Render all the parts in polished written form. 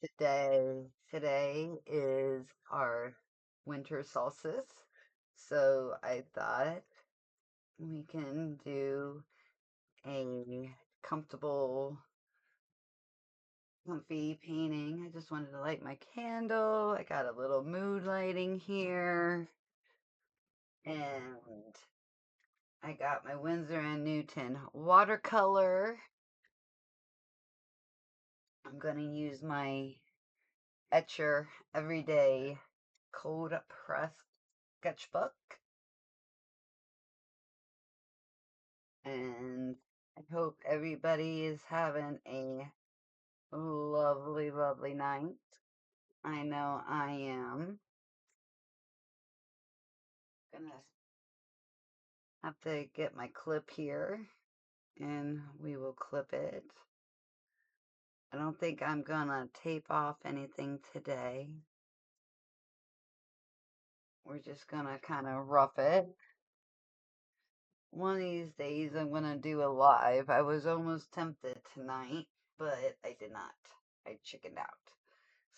Today is our winter solstice. So I thought we can do a comfortable, comfy painting. I just wanted to light my candle. I got a little mood lighting here. And I got my Winsor and Newton watercolor. I'm going to use my Etcher Everyday Cold Press sketchbook. And I hope everybody is having a lovely, lovely night. I know I am. Gonna have to get my clip here and we will clip it. I don't think I'm gonna tape off anything today. We're just gonna kind of rough it. One of these days I'm gonna do a live. I was almost tempted tonight, but I did not. I chickened out.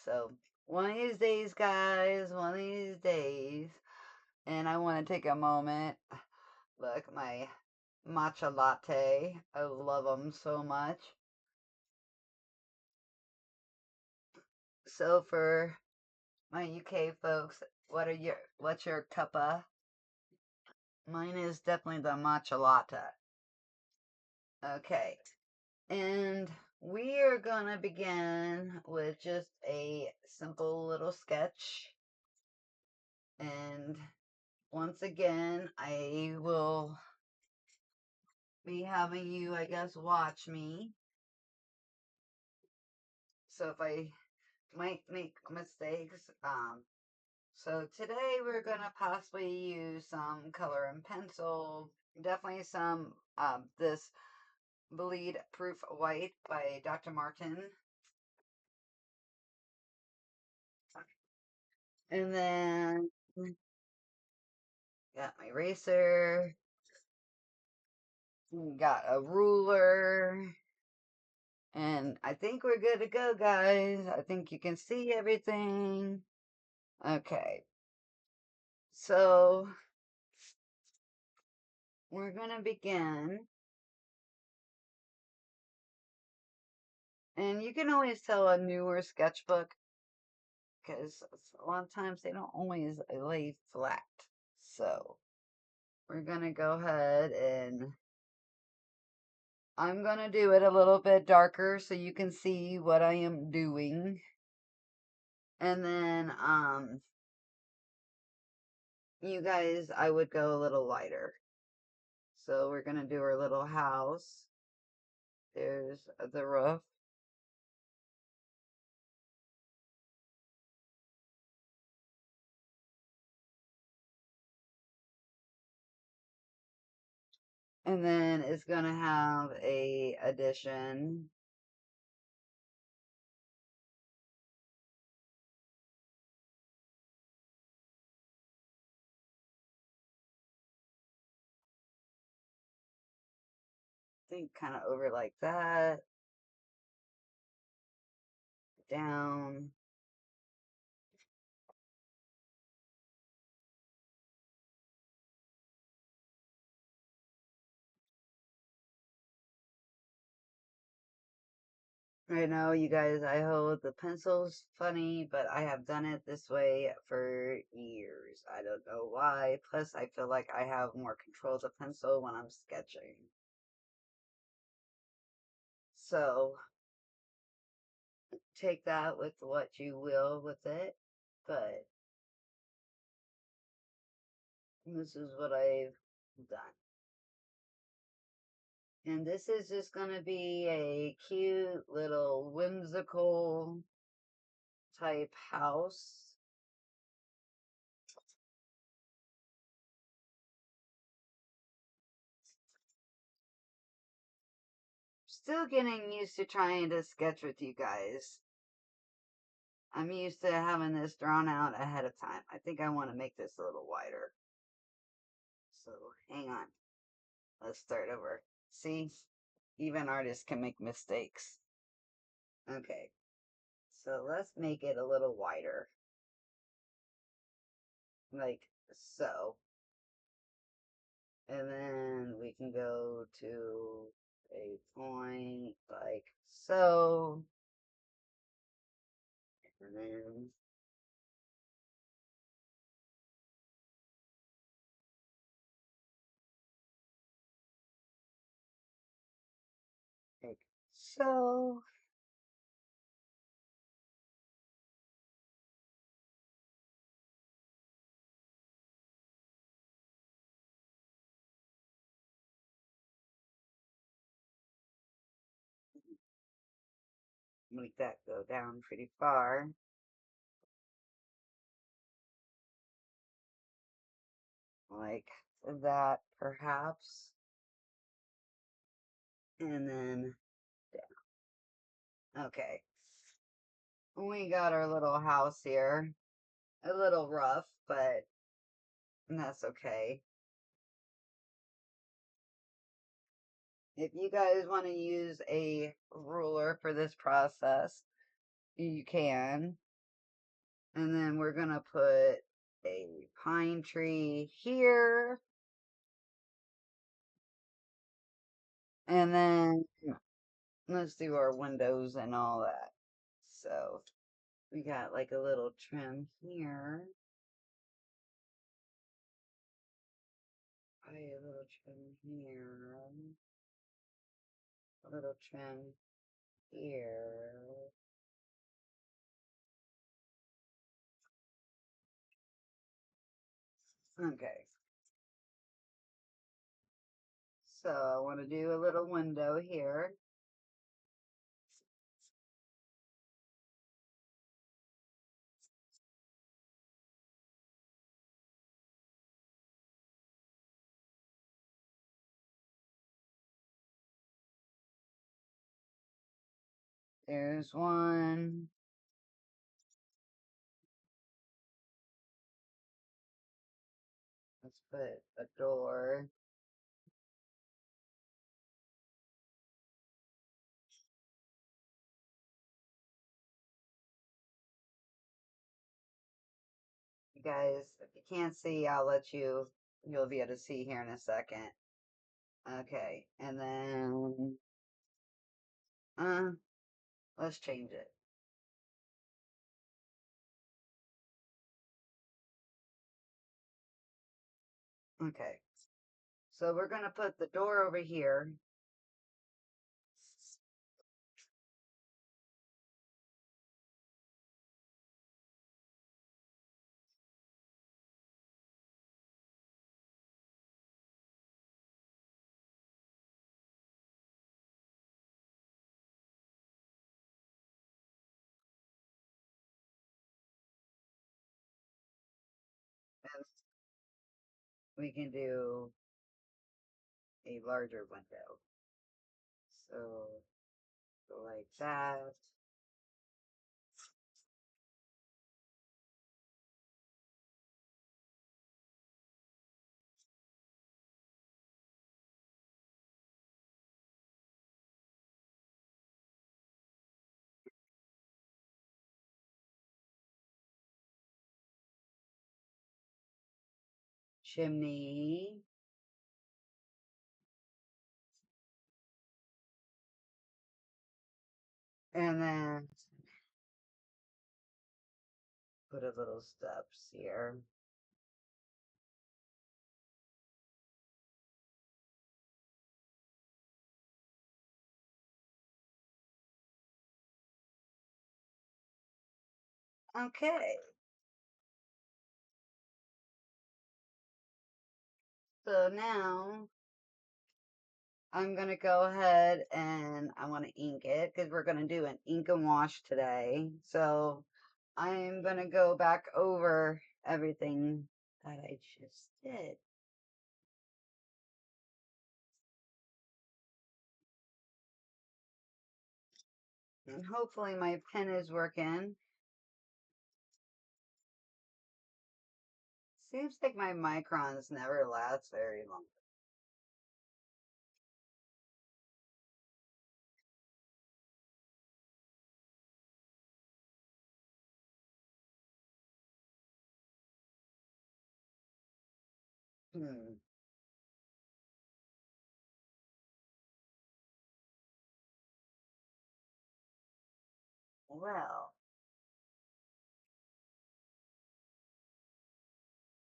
So one of these days, guys, one of these days. And I want to take a moment. Look, my matcha latte. I love them so much. So for my UK folks, what's your cuppa? Mine is definitely the matcha latte. Okay. And we are gonna begin with just a simple little sketch. And once again, I will be having you, I guess, watch me. So if I might make mistakes, so today we're gonna possibly use some color and pencil, definitely some this bleed proof white by Dr. Martin, and then got my eraser, got a ruler, and I think we're good to go, guys. I think you can see everything. Okay, so we're gonna begin. And you can always tell a newer sketchbook because a lot of times they don't always lay flat. So we're going to go ahead and I'm going to do it a little bit darker so you can see what I am doing. And then, you guys, I would go a little lighter. So we're going to do our little house. There's the roof. And then it's going to have a addition. I think kind of over like that. Down. I know, you guys, I hold the pencil's funny, but I have done it this way for years. I don't know why. Plus, I feel like I have more control of the pencil when I'm sketching. So, take that with what you will with it. But this is what I've done. And this is just going to be a cute little whimsical type house. Still getting used to trying to sketch with you guys. I'm used to having this drawn out ahead of time. I think I want to make this a little wider. So hang on. Let's start over. See? Even artists can make mistakes. Okay. So let's make it a little wider. Like so. And then we can go to a point like so. And then like so. Make that go down pretty far. Like that, perhaps. And then down. Okay. We got our little house here. A little rough, but that's okay. If you guys want to use a ruler for this process, you can. And then we're going to put a pine tree here. And then let's do our windows and all that. So we got like a little trim here. A little trim here. A little trim here. Okay. So I want to do a little window here. There's one. Let's put a door. You guys, if you can't see, you'll be able to see here in a second. Okay, and then, uh, let's change it. Okay, so we're gonna put the door over here. And we can do a larger window. So, go like that. Chimney. And then put a little steps here. Okay. So now I'm gonna go ahead and I want to ink it because we're gonna do an ink and wash today. So I'm gonna go back over everything that I just did. And hopefully my pen is working. Seems like my microns never last very long. Hmm. Well,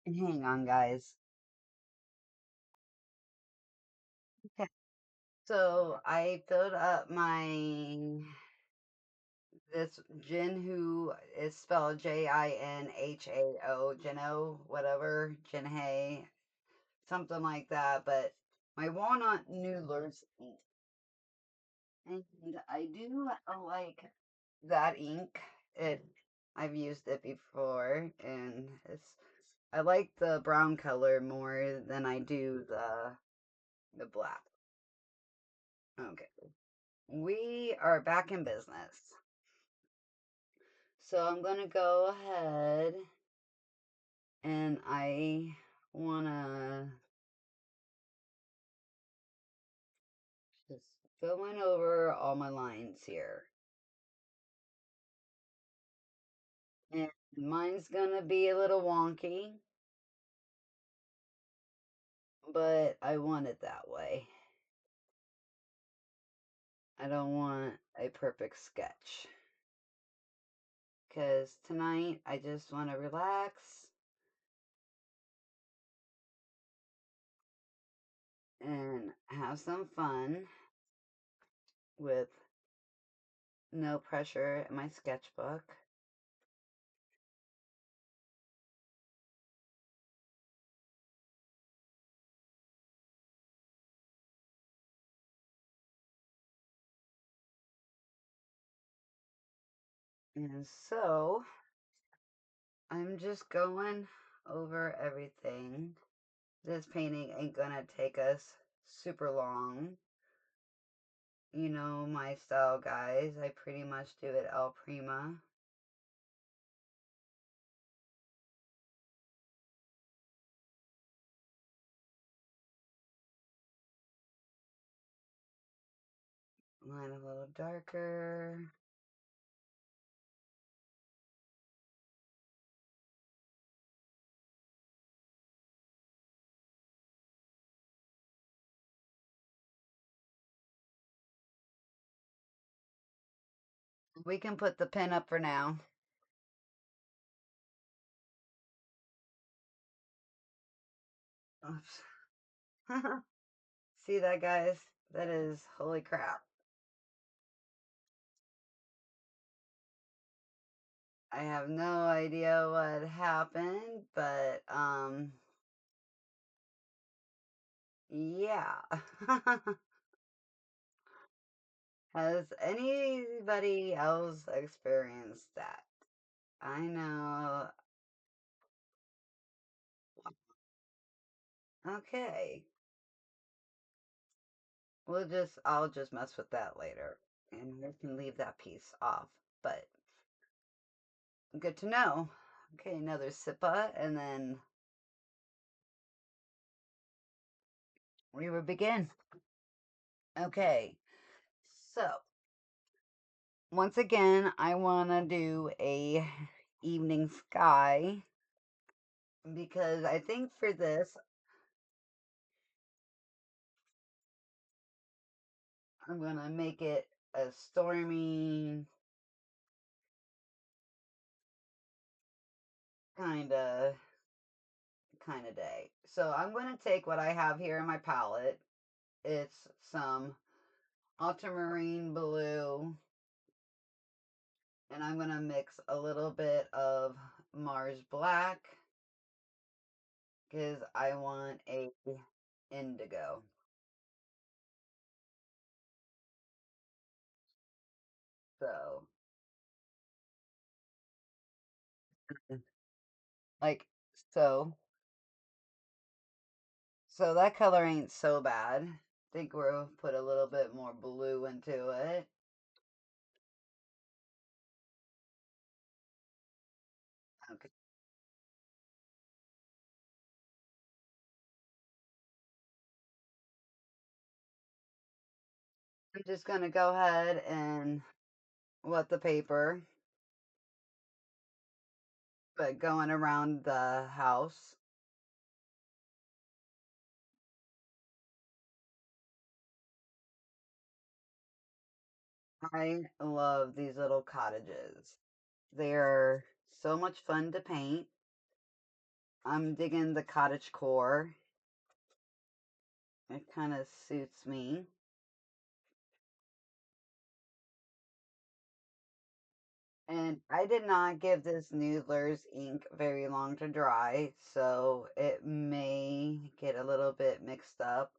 hang on, guys. Okay. So I filled up my this Jinhu is spelled Jinhao, Jinho, whatever, Jinhei, something like that. But my walnut noodlers ink, and I do like that ink. It I've used it before, and I like the brown color more than I do the black. Okay, we are back in business. So I'm gonna go ahead and I wanna just going over all my lines here. And mine's gonna be a little wonky, but I want it that way. I don't want a perfect sketch. Because tonight I just want to relax and have some fun with no pressure in my sketchbook. And so I'm just going over everything. This painting ain't gonna take us super long. You know my style, guys. I pretty much do it al prima. Line a little darker. We can put the pen up for now. Oops. See that, guys? That is holy crap. I have no idea what happened, but yeah. Has anybody else experienced that? I know. Okay. I'll just mess with that later. And we can leave that piece off. But good to know. Okay, another sippa, and then we will begin. Okay. So, once again, I want to do a evening sky because I think for this, I'm going to make it a stormy kind of day. So I'm going to take what I have here in my palette. It's some ultramarine blue, and I'm going to mix a little bit of Mars black because I want a indigo. So, like, so, so that color ain't so bad. I think we'll put a little bit more blue into it. Okay. I'm just going to go ahead and wet the paper, but going around the house. I love these little cottages. They're so much fun to paint. I'm digging the cottage core. It kind of suits me. And I did not give this Noodler's ink very long to dry, so it may get a little bit mixed up,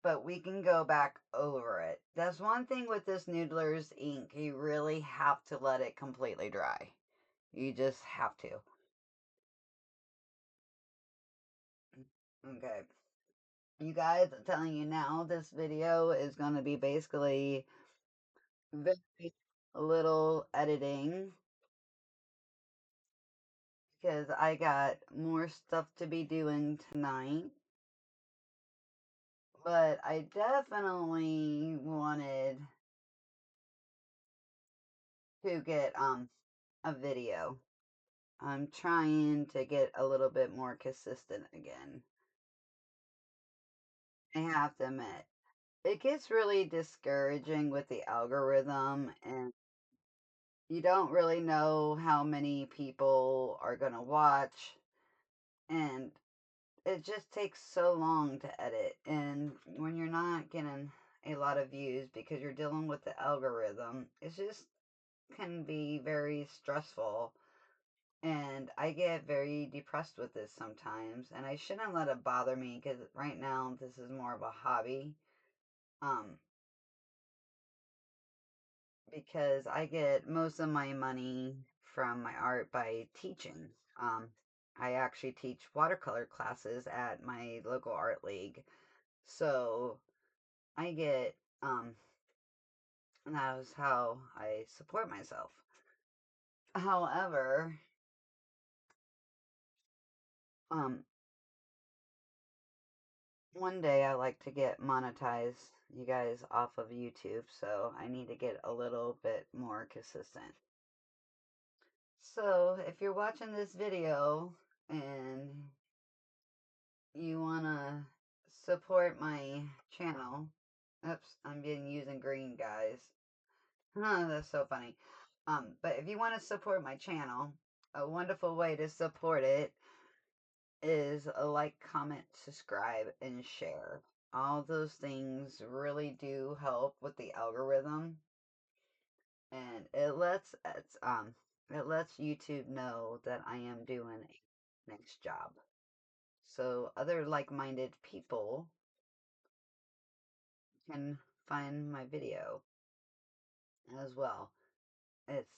but we can go back over it. That's one thing with this Noodler's ink, you really have to let it completely dry. You just have to. Okay. You guys, I'm telling you now, this video is going to be basically very little editing because I got more stuff to be doing tonight. But I definitely wanted to get a video. I'm trying to get a little bit more consistent again. I have to admit, it gets really discouraging with the algorithm, and you don't really know how many people are going to watch, and it just takes so long to edit. And when you're not getting a lot of views because you're dealing with the algorithm, it's just can be very stressful. And I get very depressed with this sometimes, and I shouldn't let it bother me because right now this is more of a hobby. Um, because I get most of my money from my art by teaching. Um, I actually teach watercolor classes at my local art league, so I get and that is how I support myself. However, um, one day I like to get monetized, you guys, off of YouTube, so I need to get a little bit more consistent. So, if you're watching this video and you want to support my channel, oops, I'm being using green, guys. That's so funny. But if you want to support my channel, a wonderful way to support it is a like, comment, subscribe, and share. All those things really do help with the algorithm, and it lets YouTube know that I am doing a next job. So other like-minded people can find my video as well. It's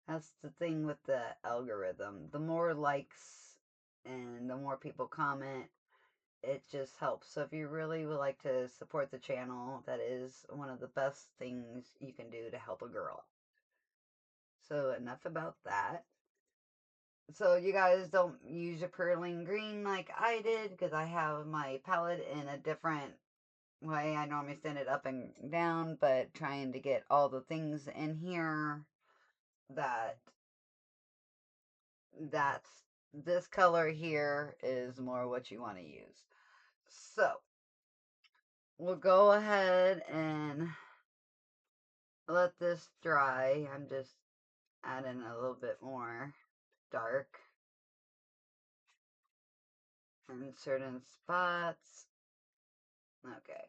That's the thing with the algorithm. The more likes and the more people comment, it just helps. So if you really would like to support the channel, that is one of the best things you can do to help a girl. So enough about that. So you guys don't use your perling green like I did because I have my palette in a different way. I normally stand it up and down, but trying to get all the things in here that that's this color here is more what you want to use. So we'll go ahead and let this dry. I'm just adding a little bit more dark in certain spots. Okay.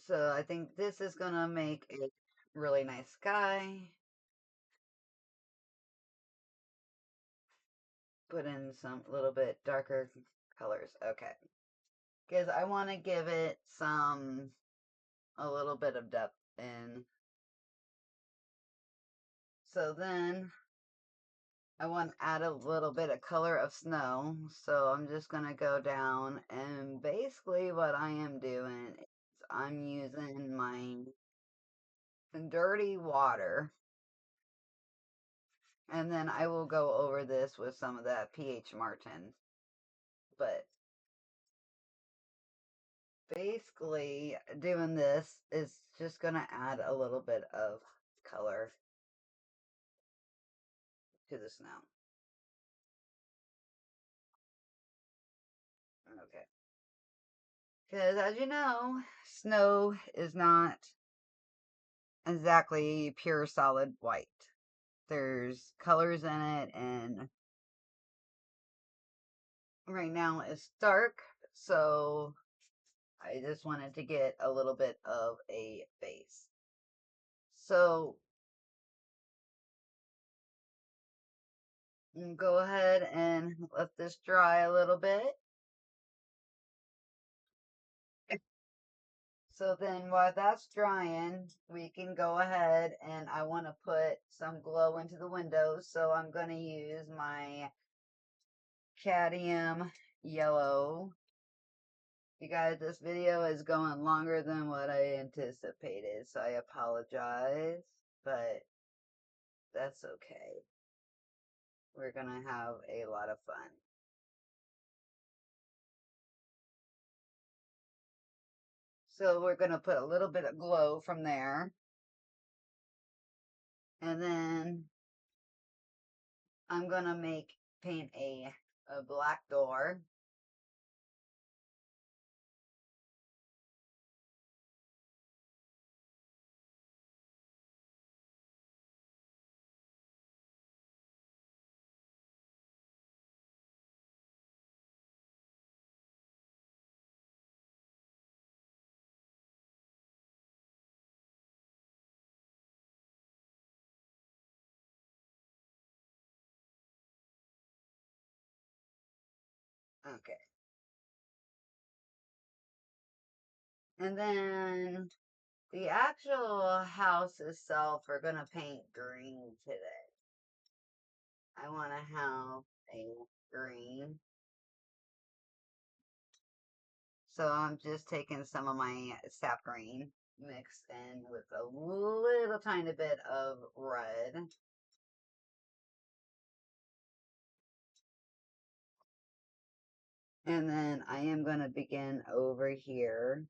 So I think this is gonna make a really nice sky. Put in some little bit darker colors. Okay. Because I want to give it a little bit of depth in. So then I want to add a little bit of color of snow. So I'm just going to go down, and basically what I am doing is I'm using my dirty water, and then I will go over this with some of that pH Martin. But basically doing this is just going to add a little bit of color to the snow. Okay. Because as you know, snow is not exactly pure solid white. There's colors in it, and right now it's dark, so I just wanted to get a little bit of a base. So go ahead and let this dry a little bit. So then while that's drying, we can go ahead, and I want to put some glow into the windows. So I'm going to use my cadmium yellow. You guys, this video is going longer than what I anticipated, so I apologize, but that's okay. We're going to have a lot of fun. So we're going to put a little bit of glow from there. And then I'm going to paint a black door. Okay. And then the actual house itself, we're going to paint green today. I want to have a green. So I'm just taking some of my sap green mixed in with a little tiny bit of red. And then I am going to begin over here.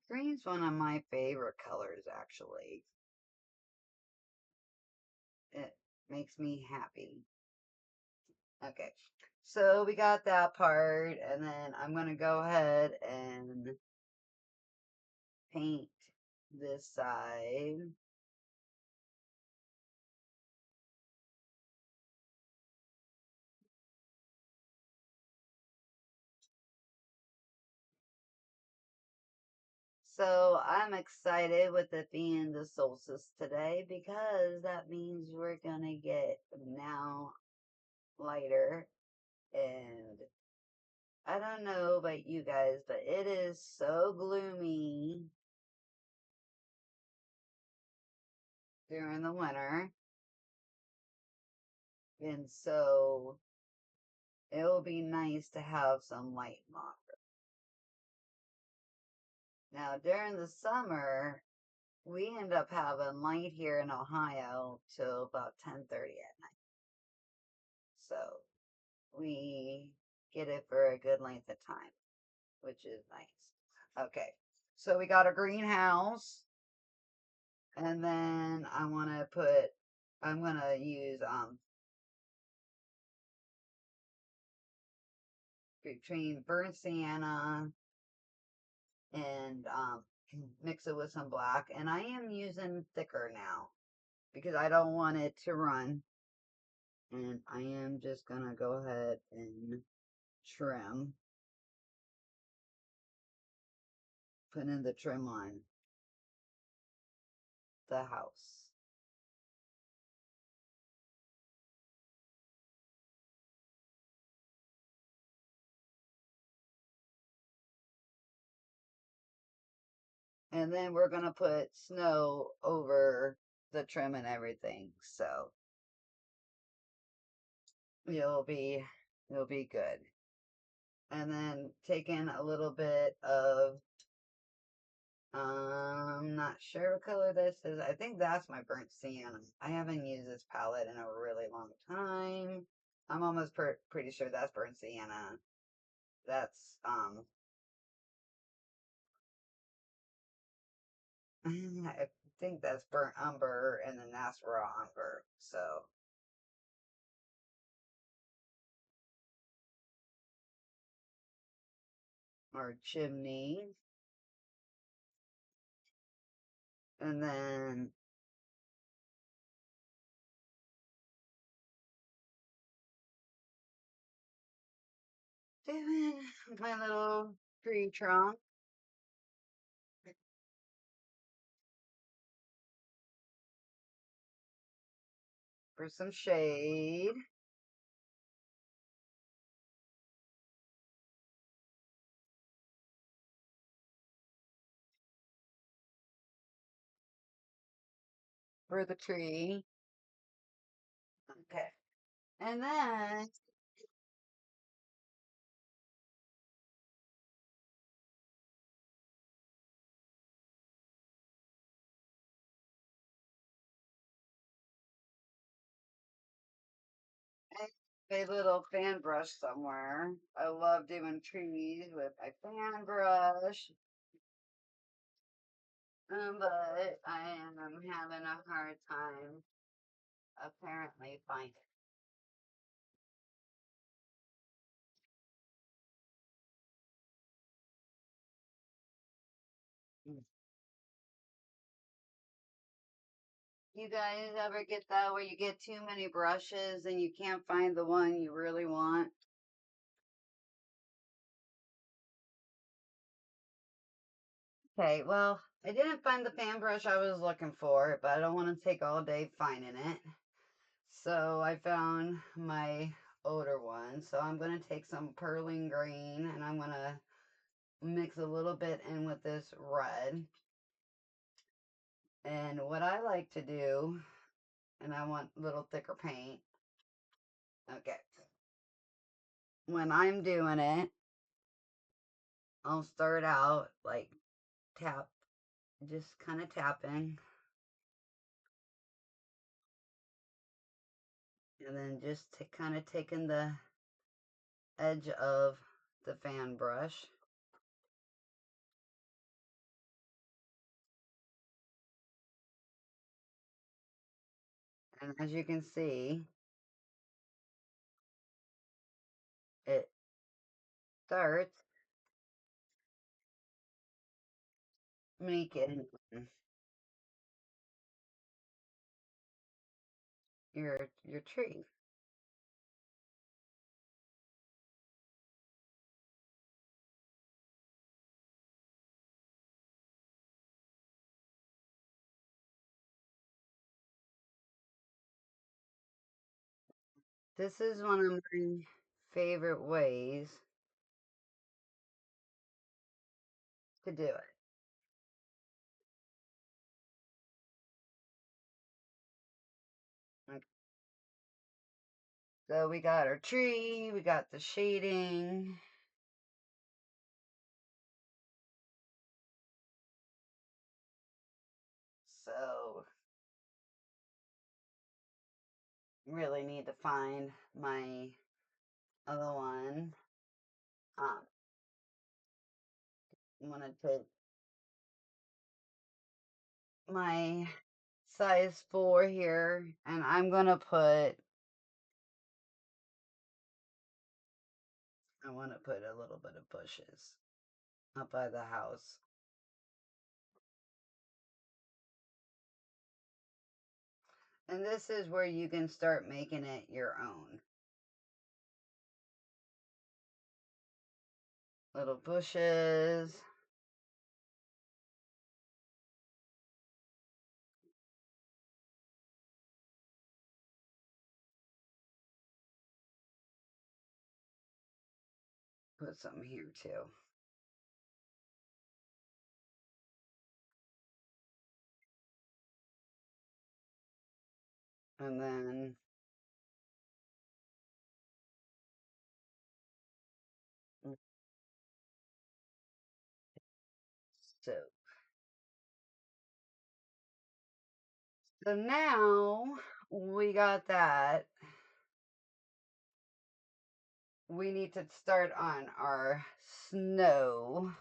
Green's one of my favorite colors, actually. It makes me happy. Okay, so we got that part, and then I'm going to go ahead and paint this side. So I'm excited with it being the solstice today, because that means we're going to get now lighter. And I don't know about you guys, but it is so gloomy during the winter. And so it'll be nice to have some light longer. Now, during the summer, we end up having light here in Ohio till about 10:30 at night. So we get it for a good length of time, which is nice. Okay, so we got a greenhouse, and then I'm gonna use between burnt sienna and mix it with some black, and I am using thicker now because I don't want it to run, and I am just gonna go ahead and trim, put in the trim on the house. And then we're gonna put snow over the trim and everything, so it'll be it'll be good. And then taking a little bit of I'm not sure what color this is. I think that's my burnt sienna. I haven't used this palette in a really long time. I'm almost pretty sure that's burnt sienna. That's, I think that's burnt umber, and then that's raw umber. So, our chimney. And then doing my little tree trunk for some shade. For the tree. Okay. And then I have a little fan brush somewhere. I love doing trees with my fan brush. But I am having a hard time apparently finding it. You guys ever get that where you get too many brushes and you can't find the one you really want? Okay, well, I didn't find the fan brush I was looking for, but I don't want to take all day finding it. So I found my older one. So I'm going to take some purling green and I'm going to mix a little bit in with this red. And what I like to do, and I want a little thicker paint. Okay. When I'm doing it, I'll start out like tap, just kind of tapping. And then just kind of taking the edge of the fan brush. And as you can see, it starts making your tree. This is one of my favorite ways to do it. Okay, so we got our tree, we got the shading. So really need to find my other one. I'm gonna take my size 4 here and I'm gonna put, I want to put a little bit of bushes up by the house. And this is where you can start making it your own. Little bushes. Put some here too. And then so So now we got that. We need to start on our snow.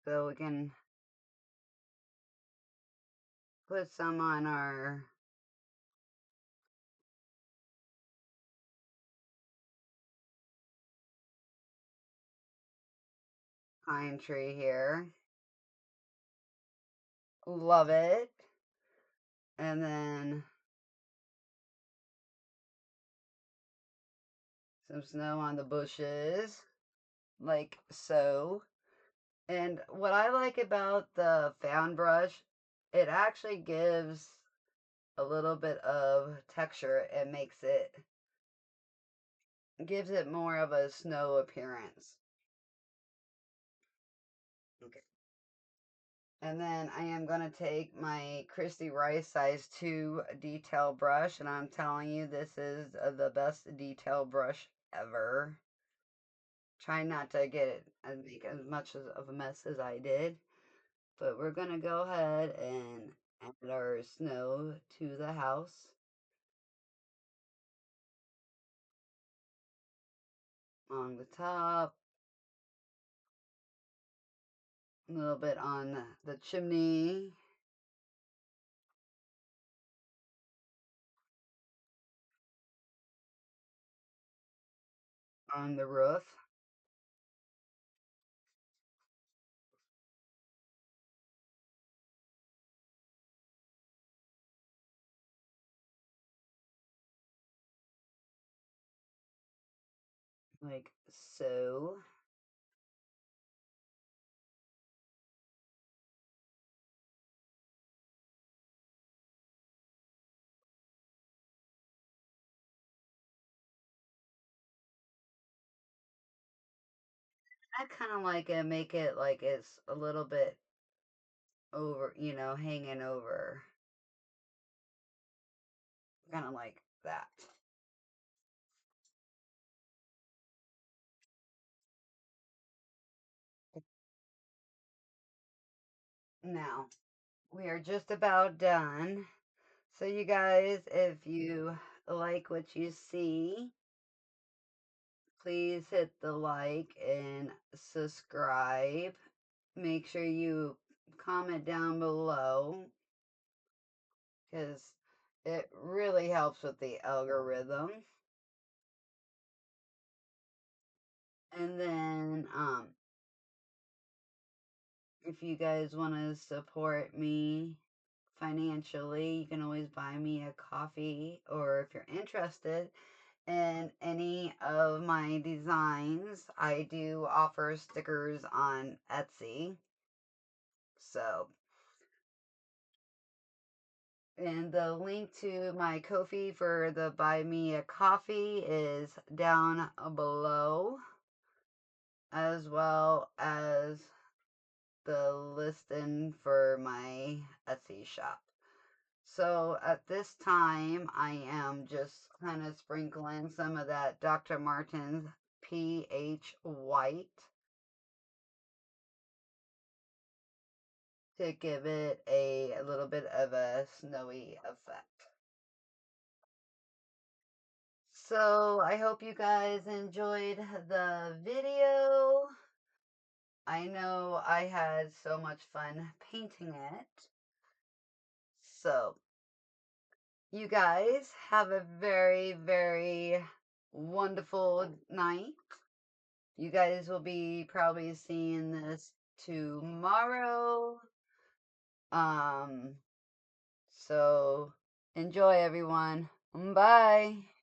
So we can put some on our pine tree here. Love it. And then some snow on the bushes, like so. And what I like about the fan brush, it actually gives a little bit of texture and gives it more of a snow appearance. Okay. And then I am going to take my Christy Rice size 2 detail brush, and I'm telling you, this is the best detail brush ever. Try not to get it and make as much of a mess as I did. But we're going to go ahead and add our snow to the house. On the top, a little bit on the chimney, on the roof. Like so. I kind of like it, make it like it's a little bit over, hanging over. Kind of like that. Now, we are just about done. So, you guys, if you like what you see, please hit the like and subscribe. Make sure you comment down below because it really helps with the algorithm. And then, if you guys want to support me financially, you can always buy me a coffee, or if you're interested in any of my designs, I do offer stickers on Etsy. So, and the link to my Ko-fi for the buy me a coffee is down below, as well as the listing for my Etsy shop. So at this time, I am just kind of sprinkling some of that Dr. Martens pH white to give it a little bit of a snowy effect. So I hope you guys enjoyed the video. I know I had so much fun painting it. So you guys have a very, very wonderful night. You guys will be probably seeing this tomorrow. Um, so enjoy everyone. Bye.